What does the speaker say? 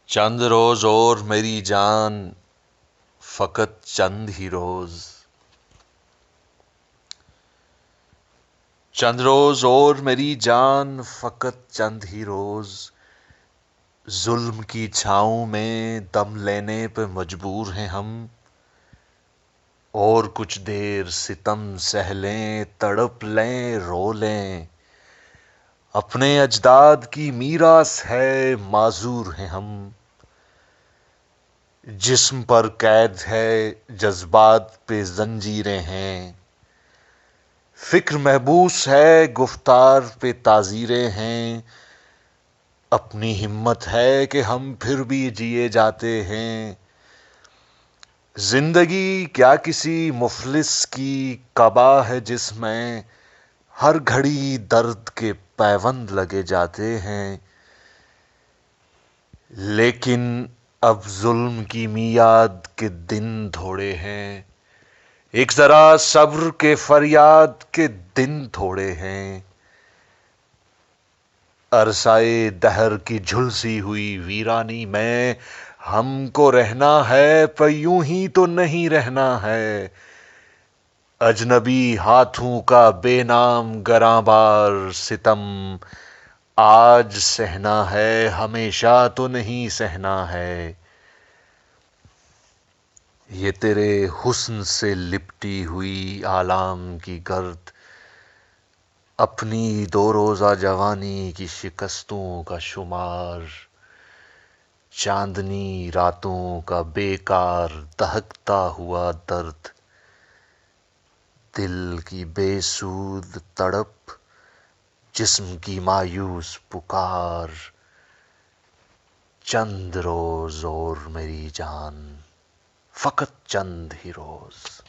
چند روز اور میری جان، فقط چند ہی روز. چند روز اور میری جان، فقط چند ہی روز. ظلم کی چھاؤں میں دم لینے پہ مجبور ہیں ہم. اور کچھ دیر ستم سہ لیں، تڑپ لیں، رو لیں. اپنے اجداد کی میراث ہے، معذور ہیں ہم. جسم پر قید ہے، جذبات پہ زنجیریں ہیں. فکر محبوس ہے، گفتار پہ تعزیریں ہیں. اپنی ہمت ہے کہ ہم پھر بھی جیے جاتے ہیں. زندگی کیا کسی مفلس کی قبا ہے جس میں ہر گھڑی درد کے پیوند لگے جاتے ہیں. لیکن اب ظلم کی میعاد کے دن تھوڑے ہیں. ایک ذرا صبر کے فریاد کے دن تھوڑے ہیں. عرصۂ دہر کی جھلسی ہوئی ویرانی میں ہم کو رہنا ہے، پر یوں ہی تو نہیں رہنا ہے. اجنبی ہاتھوں کا بے نام گراں بار ستم آج سہنا ہے، ہمیشہ تو نہیں سہنا ہے. یہ تیرے حسن سے لپٹی ہوئی آلام کی گرد، اپنی دو روزہ جوانی کی شکستوں کا شمار. چاندنی راتوں کا بیکار دہکتا ہوا درد، دل کی بے سود تڑپ، جسم کی مایوس پکار. چند روز اور میری جان، فقط چند ہی روز.